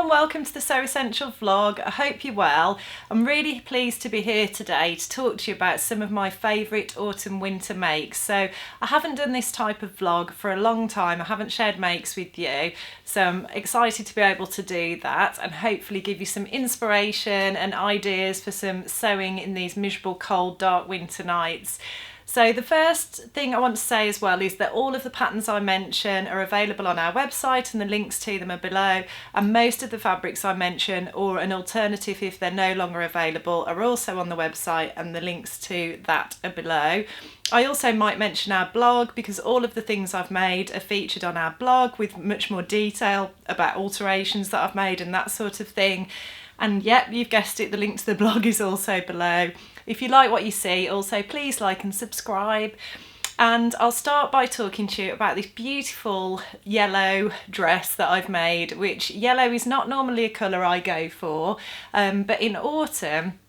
and welcome to the So Essential vlog. I hope you're well. I'm really pleased to be here today to talk to you about some of my favourite autumn winter makes. So I haven't done this type of vlog for a long time. I haven't shared makes with you, so I'm excited to be able to do that and hopefully give you some inspiration and ideas for some sewing in these miserable, cold, dark winter nights. So the first thing I want to say as well is that all of the patterns I mention are available on our website and the links to them are below, and most of the fabrics I mention, or an alternative if they're no longer available, are also on the website and the links to that are below. I also might mention our blog because all of the things I've made are featured on our blog with much more detail about alterations that I've made and that sort of thing. And yep, you've guessed it, the link to the blog is also below. If you like what you see, also please like and subscribe. And I'll start by talking to you about this beautiful yellow dress that I've made, which yellow is not normally a colour I go for, but in autumn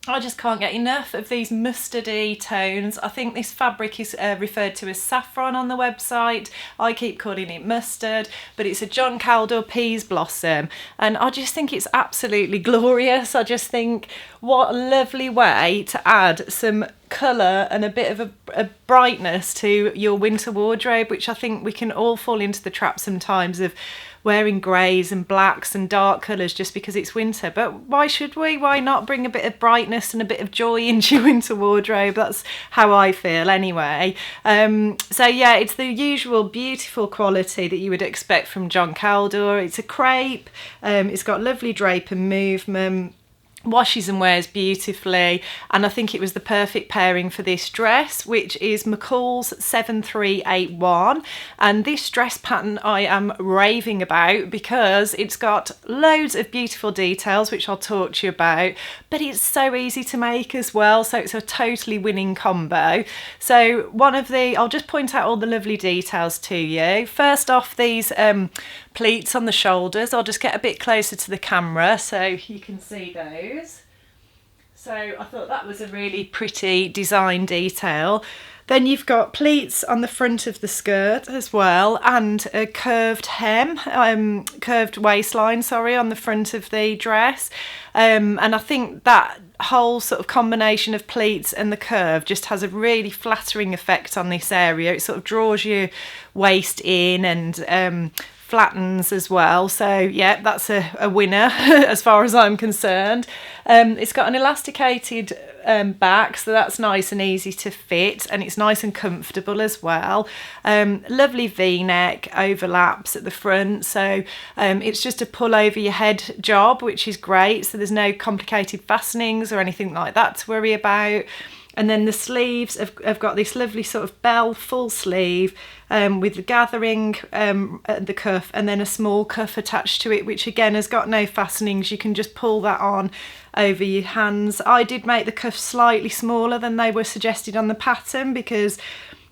I just can't get enough of these mustardy tones. I think this fabric is referred to as saffron on the website. I keep calling it mustard, but it's a John Caldor Peas Blossom, and I just think it's absolutely glorious. I just think what a lovely way to add some colour and a bit of a brightness to your winter wardrobe, which I think we can all fall into the trap sometimes of wearing greys and blacks and dark colours just because it's winter. But why should we? Why not bring a bit of brightness and a bit of joy into your winter wardrobe? That's how I feel anyway. So yeah, it's the usual beautiful quality that you would expect from John Caldor. It's a crepe, it's got lovely drape and movement, washes and wears beautifully, and I think it was the perfect pairing for this dress, which is McCall's 7381. And this dress pattern I am raving about because it's got loads of beautiful details which I'll talk to you about, but it's so easy to make as well, so it's a totally winning combo. So I'll just point out all the lovely details to you. First off, these pleats on the shoulders. I'll just get a bit closer to the camera so you can see those. So I thought that was a really pretty design detail. Then you've got pleats on the front of the skirt as well, and a curved curved waistline, on the front of the dress. And I think that whole sort of combination of pleats and the curve just has a really flattering effect on this area. It sort of draws your waist in and flattens as well, so yeah, that's a winner as far as I'm concerned. It's got an elasticated back, so that's nice and easy to fit, and it's nice and comfortable as well. Lovely v-neck, overlaps at the front, so it's just a pull over your head job, which is great, so there's no complicated fastenings or anything like that to worry about. And then the sleeves have got this lovely sort of bell full sleeve with the gathering at the cuff, and then a small cuff attached to it, which again has got no fastenings. You can just pull that on over your hands. I did make the cuffs slightly smaller than they were suggested on the pattern because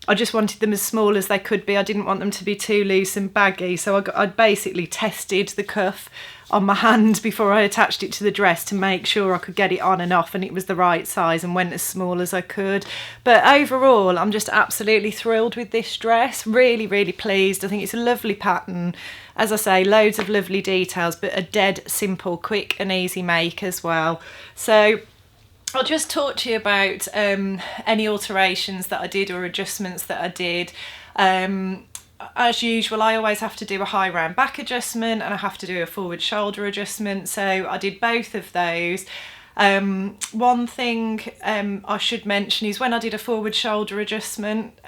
I just wanted them as small as they could be. I didn't want them to be too loose and baggy, so I basically tested the cuff on my hand before I attached it to the dress to make sure I could get it on and off and it was the right size, and went as small as I could. But overall, I'm just absolutely thrilled with this dress. Really, really pleased. I think it's a lovely pattern. As I say, loads of lovely details, but a dead simple, quick and easy make as well. So I'll just talk to you about any alterations that I did or adjustments that I did. As usual, I always have to do a high round back adjustment and I have to do a forward shoulder adjustment, so I did both of those. One thing I should mention is when I did a forward shoulder adjustment,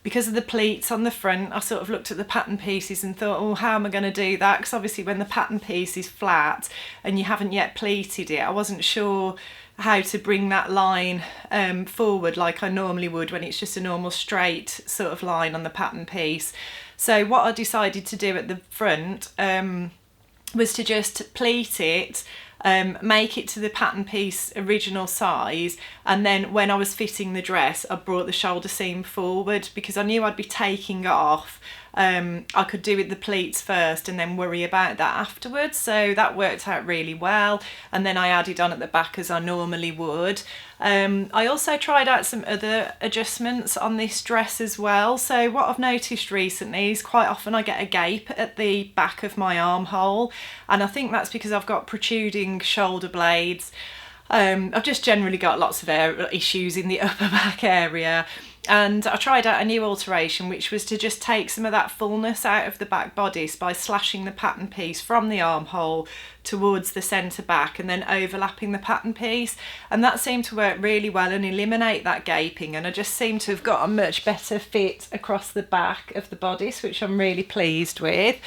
because of the pleats on the front, I sort of looked at the pattern pieces and thought, oh, how am I going to do that? Because obviously when the pattern piece is flat and you haven't yet pleated it, I wasn't sure how to bring that line forward like I normally would when it's just a normal straight sort of line on the pattern piece. So what I decided to do at the front was to just pleat it, make it to the pattern piece original size, and then when I was fitting the dress I brought the shoulder seam forward because I knew I'd be taking off I could do with the pleats first and then worry about that afterwards. So that worked out really well. And then I added on at the back as I normally would. I also tried out some other adjustments on this dress as well. So what I've noticed recently is quite often I get a gape at the back of my armhole, and I think that's because I've got protruding shoulder blades. I've just generally got lots of issues in the upper back area. And I tried out a new alteration, which was to just take some of that fullness out of the back bodice by slashing the pattern piece from the armhole towards the centre back and then overlapping the pattern piece. And that seemed to work really well and eliminate that gaping. And I just seem to have got a much better fit across the back of the bodice, which I'm really pleased with.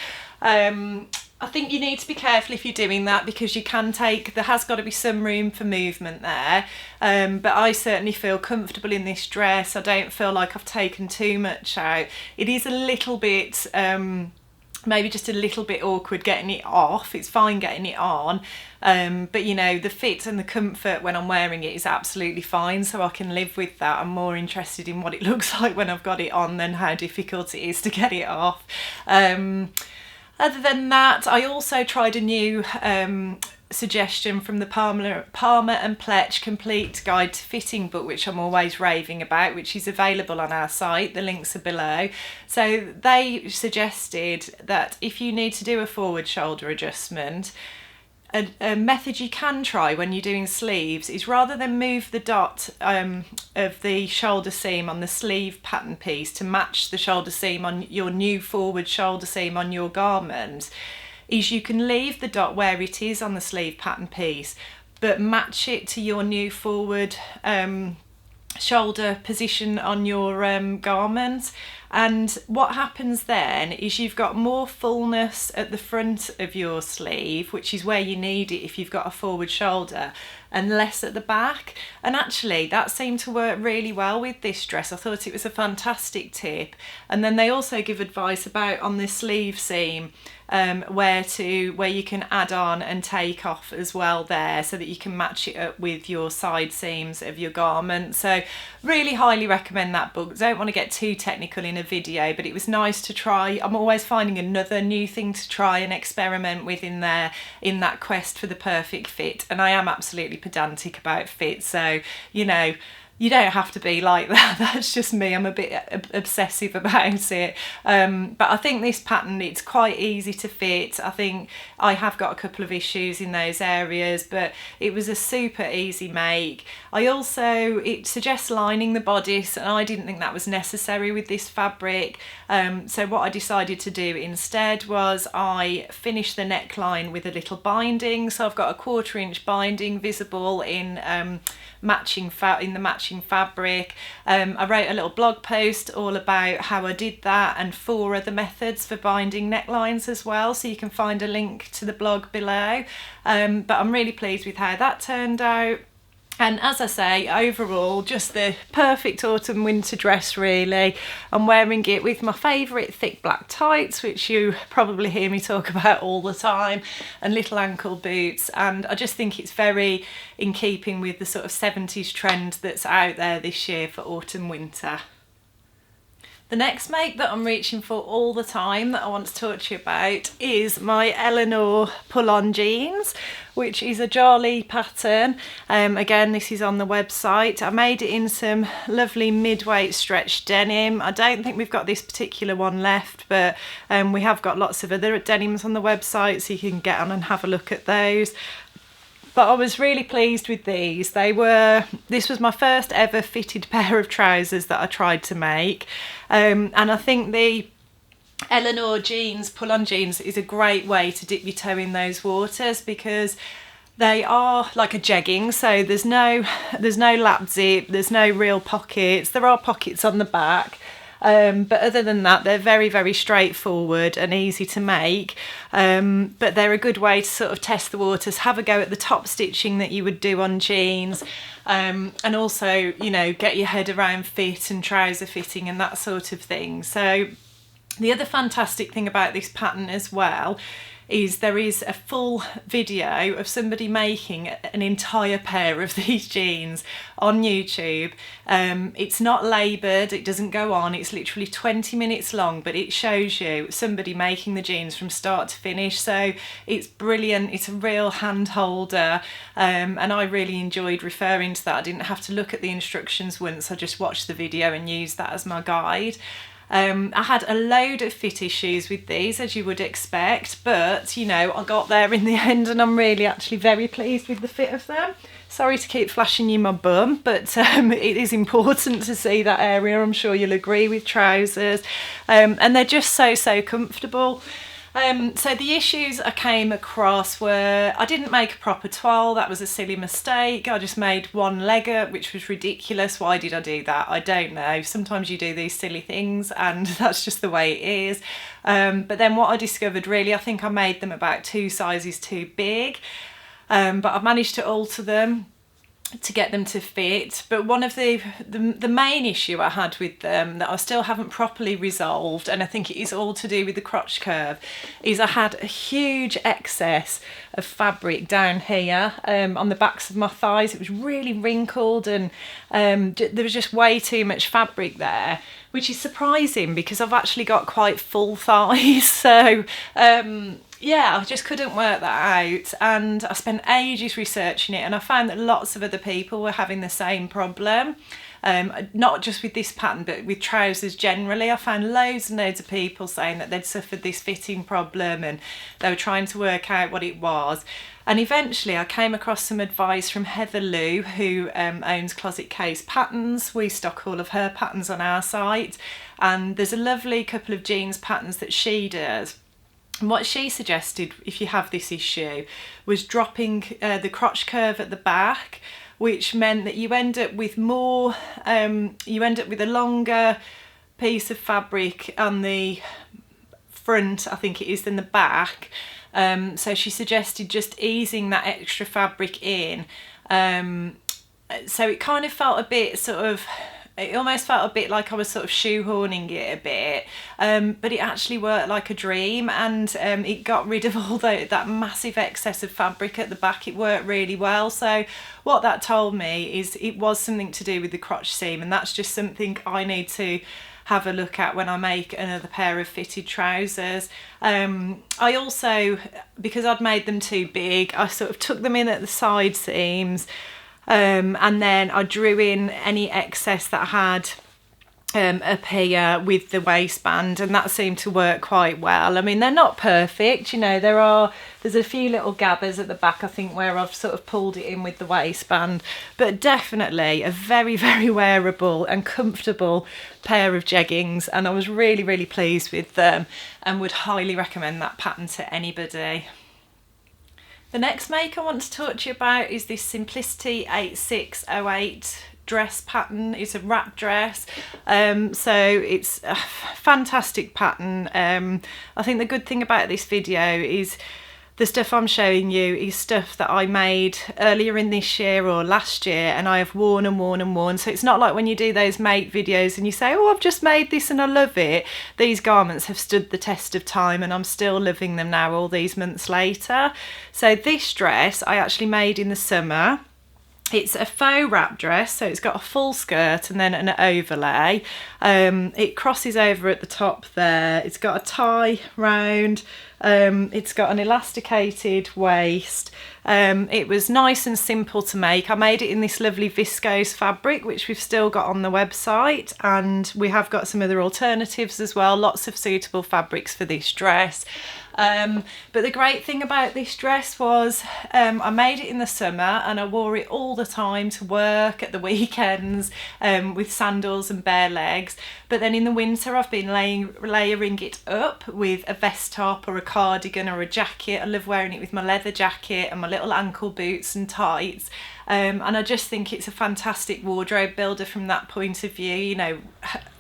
I think you need to be careful if you're doing that, because you can there has got to be some room for movement there. But I certainly feel comfortable in this dress. I don't feel like I've taken too much out. It is a little bit, maybe just a little bit awkward getting it off. It's fine getting it on. But you know, the fit and the comfort when I'm wearing it is absolutely fine, so I can live with that. I'm more interested in what it looks like when I've got it on than how difficult it is to get it off. Other than that, I also tried a new suggestion from the Palmer and Pletch Complete Guide to Fitting book, which I'm always raving about, which is available on our site. The links are below. So they suggested that if you need to do a forward shoulder adjustment, a method you can try when you're doing sleeves is, rather than move the dot of the shoulder seam on the sleeve pattern piece to match the shoulder seam on your new forward shoulder seam on your garment, is you can leave the dot where it is on the sleeve pattern piece, but match it to your new forward shoulder position on your garment. And what happens then is you've got more fullness at the front of your sleeve, which is where you need it if you've got a forward shoulder, and less at the back. And actually that seemed to work really well with this dress. I thought it was a fantastic tip. And then they also give advice about on the sleeve seam where you can add on and take off as well there, so that you can match it up with your side seams of your garment. So really highly recommend that book. Don't want to get too technical in a video, but it was nice to try. I'm always finding another new thing to try and experiment with in there, in that quest for the perfect fit. And I am absolutely pedantic about fit, so you know, you don't have to be like that. That's just me. I'm a bit obsessive about it. But I think this pattern, it's quite easy to fit. I think I have got a couple of issues in those areas, but it was a super easy make. It suggests lining the bodice, and I didn't think that was necessary with this fabric. So what I decided to do instead was I finished the neckline with a little binding. So I've got a 1/4 inch binding visible in the matching fabric. I wrote a little blog post all about how I did that, and 4 other methods for binding necklines as well, so you can find a link to the blog below. But I'm really pleased with how that turned out. And as I say, overall, just the perfect autumn winter dress really. I'm wearing it with my favourite thick black tights, which you probably hear me talk about all the time, and little ankle boots. And I just think it's very in keeping with the sort of 70s trend that's out there this year for autumn winter. The next make that I'm reaching for all the time that I want to talk to you about is my Eleanor pull-on jeans, which is a Jarly pattern. Again, this is on the website. I made it in some lovely mid-weight stretch denim. I don't think we've got this particular one left, but we have got lots of other denims on the website, so you can get on and have a look at those. But I was really pleased with these. This was my first ever fitted pair of trousers that I tried to make. And I think the Eleanor jeans, pull-on jeans, is a great way to dip your toe in those waters, because they are like a jegging, so there's no lap zip, there's no real pockets. There are pockets on the back. But other than that, they're very, very straightforward and easy to make. But they're a good way to sort of test the waters, have a go at the top stitching that you would do on jeans, and also, you know, get your head around fit and trouser fitting and that sort of thing. So the other fantastic thing about this pattern as well is there is a full video of somebody making an entire pair of these jeans on YouTube. It's not laboured, it doesn't go on, it's literally 20 minutes long, but it shows you somebody making the jeans from start to finish. So it's brilliant, it's a real hand holder, and I really enjoyed referring to that. I didn't have to look at the instructions once, I just watched the video and used that as my guide. I had a load of fit issues with these, as you would expect, but you know, I got there in the end and I'm really actually very pleased with the fit of them. Sorry to keep flashing you my bum, but it is important to see that area. I'm sure you'll agree with trousers, and they're just so comfortable. So the issues I came across were, I didn't make a proper toile. That was a silly mistake. I just made one legger, which was ridiculous. Why did I do that? I don't know. Sometimes you do these silly things and that's just the way it is. But then what I discovered, really, I think I made them about 2 sizes too big, but I've managed to alter them to get them to fit. But one of the main issue I had with them that I still haven't properly resolved, and I think it is all to do with the crotch curve, is I had a huge excess of fabric down here on the backs of my thighs. It was really wrinkled and there was just way too much fabric there, which is surprising because I've actually got quite full thighs. So yeah, I just couldn't work that out, and I spent ages researching it, and I found that lots of other people were having the same problem. Not just with this pattern, but with trousers generally. I found loads and loads of people saying that they'd suffered this fitting problem and they were trying to work out what it was. And eventually I came across some advice from Heather Lou, who owns Closet Case Patterns. We stock all of her patterns on our site, and there's a lovely couple of jeans patterns that she does. And what she suggested, if you have this issue, was dropping the crotch curve at the back, which meant that you end up with more, you end up with a longer piece of fabric on the front, I think it is, than the back. So she suggested just easing that extra fabric in. So it kind of felt a bit sort of, it almost felt a bit like I was sort of shoehorning it a bit, but it actually worked like a dream, and it got rid of all that massive excess of fabric at the back. It worked really well. So what that told me is it was something to do with the crotch seam, and that's just something I need to have a look at when I make another pair of fitted trousers. I also, because I'd made them too big, I sort of took them in at the side seams, and then I drew in any excess that I had up here with the waistband, and that seemed to work quite well. I mean, they're not perfect, you know, there's a few little gathers at the back, I think, where I've sort of pulled it in with the waistband, but definitely a very wearable and comfortable pair of jeggings, and I was really pleased with them and would highly recommend that pattern to anybody. The next make I want to talk to you about is this Simplicity 8608 dress pattern. It's a wrap dress, so it's a fantastic pattern. I think the good thing about this video is the stuff I'm showing you is stuff that I made earlier in this year or last year, and I have worn and worn and worn. So it's not like when you do those make videos and you say, oh, I've just made this and I love it. These garments have stood the test of time and I'm still loving them now all these months later. So this dress I actually made in the summer. It's a faux wrap dress, so it's got a full skirt and then an overlay. It crosses over at the top there. It's got a tie round. It's got an elasticated waist. It was nice and simple to make. I made it in this lovely viscose fabric, which we've still got on the website, and we have got some other alternatives as well. Lots of suitable fabrics for this dress. But the great thing about this dress was I made it in the summer and I wore it all the time to work, at the weekends, with sandals and bare legs. But then in the winter I've been layering it up with a vest top or a cardigan or a jacket. I love wearing it with my leather jacket and my little ankle boots and tights. And I just think it's a fantastic wardrobe builder from that point of view. You know,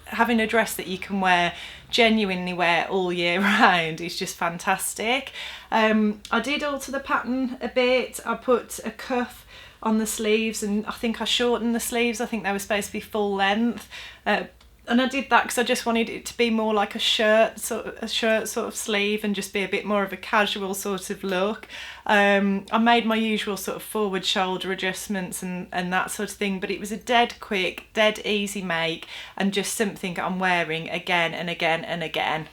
having a dress that you can genuinely wear all year round is just fantastic. I did alter the pattern a bit. I put a cuff on the sleeves and I think I shortened the sleeves. I think they were supposed to be full length. I And I did that because I just wanted it to be more like a shirt sort of sleeve, and just be a bit more of a casual sort of look. I made my usual sort of forward shoulder adjustments and that sort of thing, but it was a dead quick, dead easy make, and just something I'm wearing again and again and again.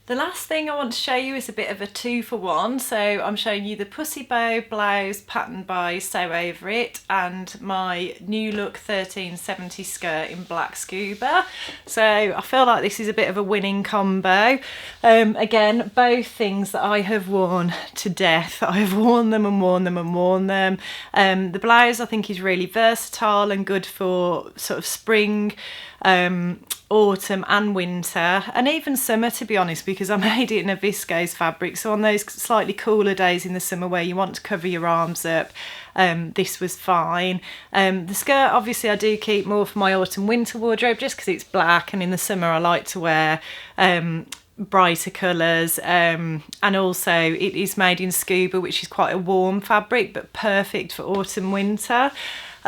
The last thing I want to show you is a bit of a 2-for-1. So I'm showing you the Pussy Bow blouse pattern by Sew Over It, and my New Look 1370 skirt in black scuba. So I feel like this is a bit of a winning combo. Again, both things that I have worn to death. I have worn them and worn them and worn them. The blouse I think is really versatile and good for sort of spring, autumn and winter, and even summer, to be honest, because I made it in a viscose fabric, so on those slightly cooler days in the summer where you want to cover your arms up, this was fine. The skirt obviously I do keep more for my autumn winter wardrobe, just because it's black, and in the summer I like to wear brighter colours, and also it is made in scuba, which is quite a warm fabric but perfect for autumn winter.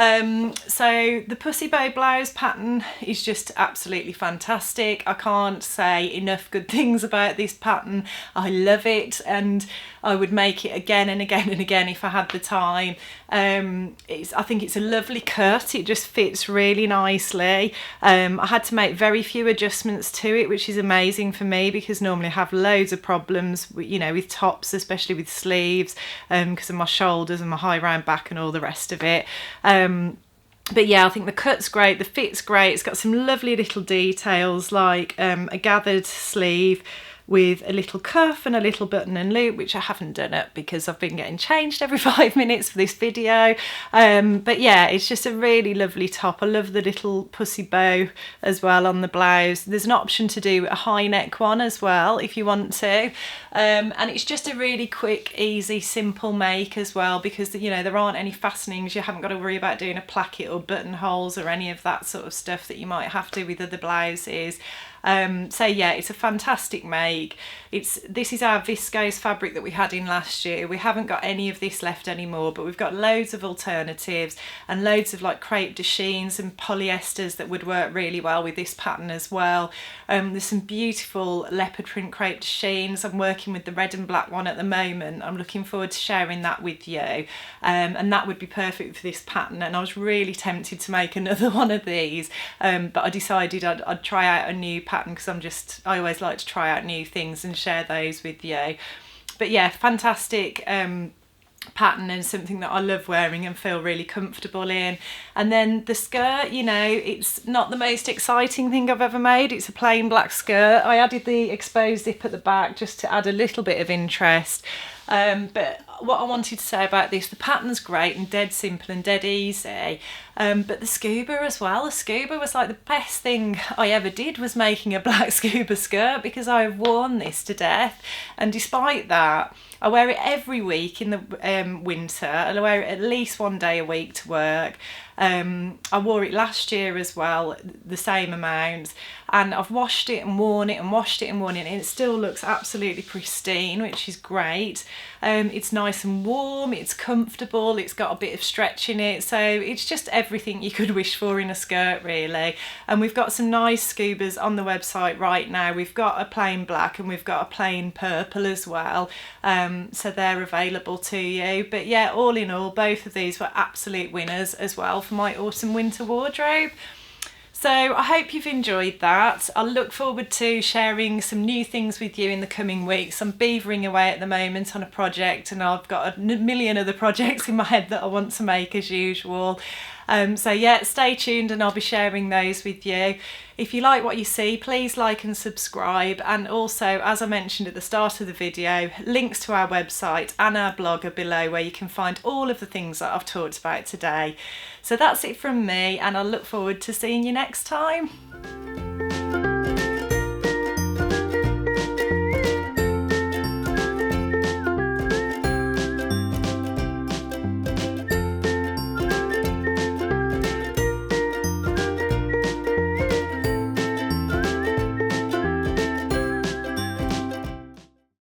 So the Pussy Bow blouse pattern is just absolutely fantastic. I can't say enough good things about this pattern. I love it, and I would make it again and again and again if I had the time. I think it's a lovely cut. It just fits really nicely. I had to make very few adjustments to it, which is amazing for me, because normally I have loads of problems with, with tops, especially with sleeves, because of my shoulders and my high round back and all the rest of it. But yeah, I think the cut's great, the fit's great. It's got some lovely little details, like a gathered sleeve with a little cuff and a little button and loop, which I haven't done it because I've been getting changed every 5 minutes for this video. But yeah, it's just a really lovely top. I love the little pussy bow as well on the blouse. There's an option to do a high neck one as well if you want to. And it's just a really quick, easy, simple make as well, because there aren't any fastenings. You haven't got to worry about doing a placket or buttonholes or any of that sort of stuff that you might have to with other blouses. So yeah, it's a fantastic make. This is our viscose fabric that we had in last year. We haven't got any of this left anymore, but we've got loads of alternatives and loads of like crepe de chines and polyesters that would work really well with this pattern as well. There's some beautiful leopard print crepe de chines. I'm working with the red and black one at the moment. I'm looking forward to sharing that with you, and that would be perfect for this pattern. And I was really tempted to make another one of these, but I decided I'd try out a new pattern, because I always like to try out new things and share those with you. But yeah, fantastic pattern, and something that I love wearing and feel really comfortable in. And then the skirt, it's not the most exciting thing I've ever made. It's a plain black skirt. I added the exposed zip at the back just to add a little bit of interest. But what I wanted to say about this, the pattern's great and dead simple and dead easy, but the scuba as well. The scuba was like the best thing I ever did, was making a black scuba skirt, because I've worn this to death, and despite that I wear it every week in the winter, and I wear it at least one day a week to work. I wore it last year as well, the same amount, and I've washed it and worn it and washed it and worn it, and it still looks absolutely pristine, which is great. It's nice and warm, it's comfortable, it's got a bit of stretch in it, so it's just everything you could wish for in a skirt, really. And we've got some nice scubas on the website right now. We've got a plain black and we've got a plain purple as well, so they're available to you. But yeah, all in all, both of these were absolute winners as well for my autumn winter wardrobe. So I hope you've enjoyed that. I look forward to sharing some new things with you in the coming weeks. I'm beavering away at the moment on a project, and I've got a million other projects in my head that I want to make as usual. So yeah, stay tuned and I'll be sharing those with you. If you like what you see, please like and subscribe. And also, as I mentioned at the start of the video, links to our website and our blog are below, where you can find all of the things that I've talked about today. So that's it from me, and I look forward to seeing you next time.